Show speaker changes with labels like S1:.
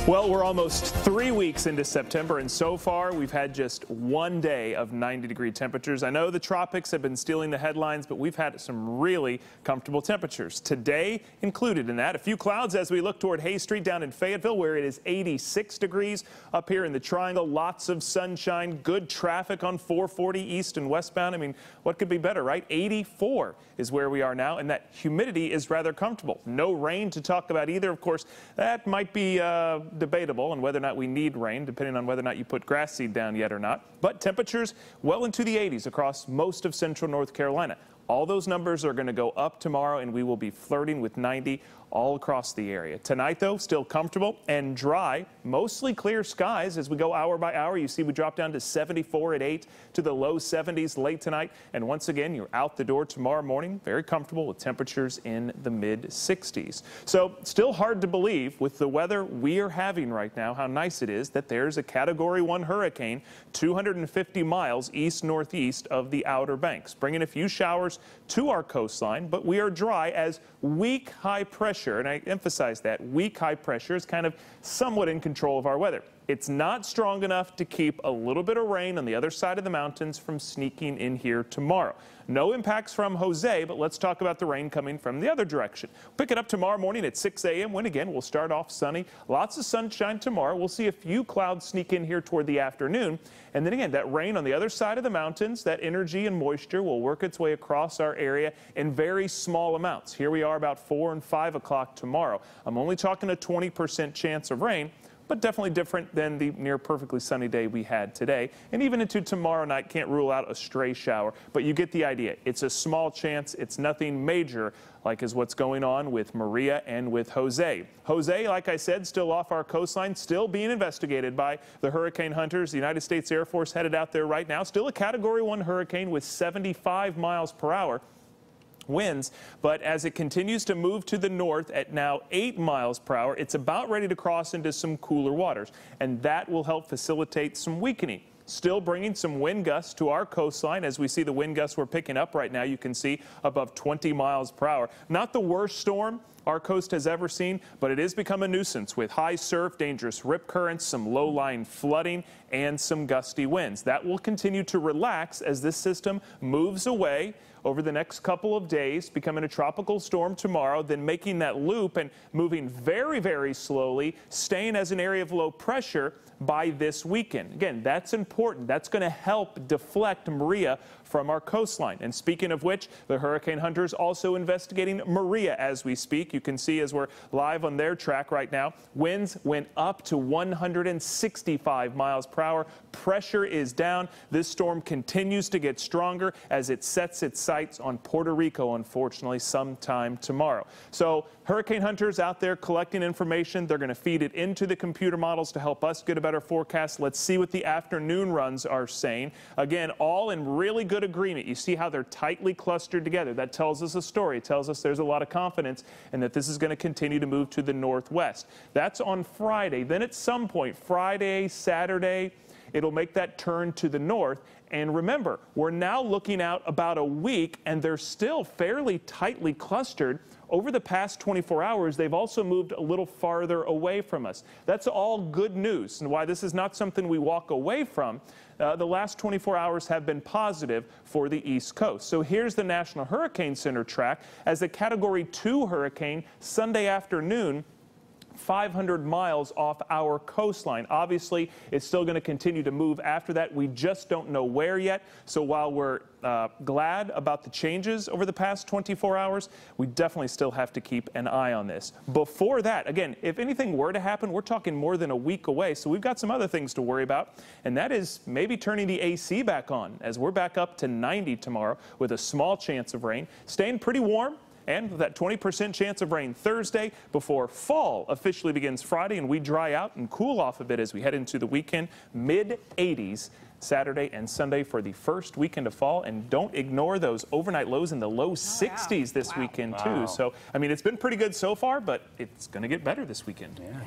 S1: Well, we're almost 3 weeks into September, and so far we've had just one day of 90-degree temperatures. I know the tropics have been stealing the headlines, but we've had some really comfortable temperatures. Today included in that, a few clouds as we look toward Hay Street down in Fayetteville, where it is 86 degrees. Up here in the Triangle, lots of sunshine, good traffic on 440 east and westbound. I mean, what could be better, right? 84 is where we are now, and that humidity is rather comfortable. No rain to talk about either. Of course, that might be debatable on whether or not we need rain, depending on whether or not you put grass seed down yet or not. But temperatures well into the 80s across most of central North Carolina. All those numbers are going to go up tomorrow, and we will be flirting with 90 all across the area. Tonight, though, still comfortable and dry, mostly clear skies as we go hour by hour. You see we drop down to 74 at 8 to the low 70s late tonight. And once again, you're out the door tomorrow morning, very comfortable with temperatures in the mid 60s. So still hard to believe with the weather we are having right now, how nice it is that there's a Category 1 hurricane 250 miles east-northeast of the Outer Banks, bringing a few showers to our coastline, but we are dry as weak high pressure, and I emphasize that, weak high pressure is kind of somewhat in control of our weather. It's not strong enough to keep a little bit of rain on the other side of the mountains from sneaking in here tomorrow. No impacts from Jose, but let's talk about the rain coming from the other direction. Pick it up tomorrow morning at 6 a.m. when again we'll start off sunny. Lots of sunshine tomorrow. We'll see a few clouds sneak in here toward the afternoon. And then again, that rain on the other side of the mountains, that energy and moisture will work its way across our area in very small amounts. Here we are about 4 and 5 o'clock tomorrow. I'm only talking a 20% chance of rain, but definitely different than the near perfectly sunny day we had today. And even into tomorrow night, can't rule out a stray shower, but you get the idea. It's a small chance. It's nothing major like is what's going on with Maria and with Jose. Jose, like I said, still off our coastline, still being investigated by the hurricane hunters. The United States Air Force headed out there right now. Still a Category 1 hurricane with 75 miles per hour. Winds, but as it continues to move to the north at now 8 miles per hour, it's about ready to cross into some cooler waters, and that will help facilitate some weakening. Still bringing some wind gusts to our coastline. As we see the wind gusts we're picking up right now, you can see above 20 miles per hour. Not the worst storm our coast has ever seen, but it has become a nuisance with high surf, dangerous rip currents, some low-lying flooding, and some gusty winds. That will continue to relax as this system moves away over the next couple of days, becoming a tropical storm tomorrow, then making that loop and moving very, very slowly, staying as an area of low pressure by this weekend. Again, that's important. That's going to help deflect Maria from our coastline. And speaking of which, the hurricane hunters also investigating Maria as we speak. You can see as we're live on their track right now, winds went up to 165 miles per hour. Pressure is down. This storm continues to get stronger as it sets its sights on Puerto Rico, unfortunately, sometime tomorrow. So hurricane hunters out there collecting information. They're going to feed it into the computer models to help us get a better forecast. Let's see what the afternoon runs are saying. Again, all in really good agreement. You see how they're tightly clustered together. That tells us a story. It tells us there's a lot of confidence and that this is going to continue to move to the northwest. That's on Friday. Then at some point, Friday, Saturday, it'll make that turn to the north. And remember, we're now looking out about a week, and they're still fairly tightly clustered. Over the past 24 hours, they've also moved a little farther away from us. That's all good news, and why this is not something we walk away from. The last 24 hours have been positive for the East Coast. So here's the National Hurricane Center track as a Category 2 hurricane Sunday afternoon, 500 miles off our coastline. Obviously, it's still going to continue to move after that. We just don't know where yet. So while we're glad about the changes over the past 24 hours, we definitely still have to keep an eye on this. Before that, again, if anything were to happen, we're talking more than a week away. So we've got some other things to worry about, and that is maybe turning the AC back on as we're back up to 90 tomorrow with a small chance of rain, staying pretty warm. And that 20% chance of rain Thursday before fall officially begins Friday, and we dry out and cool off a bit as we head into the weekend. Mid-80s Saturday and Sunday for the first weekend of fall. And don't ignore those overnight lows in the low 60s this weekend, too. So, I mean, it's been pretty good so far, but it's going to get better this weekend. Yeah.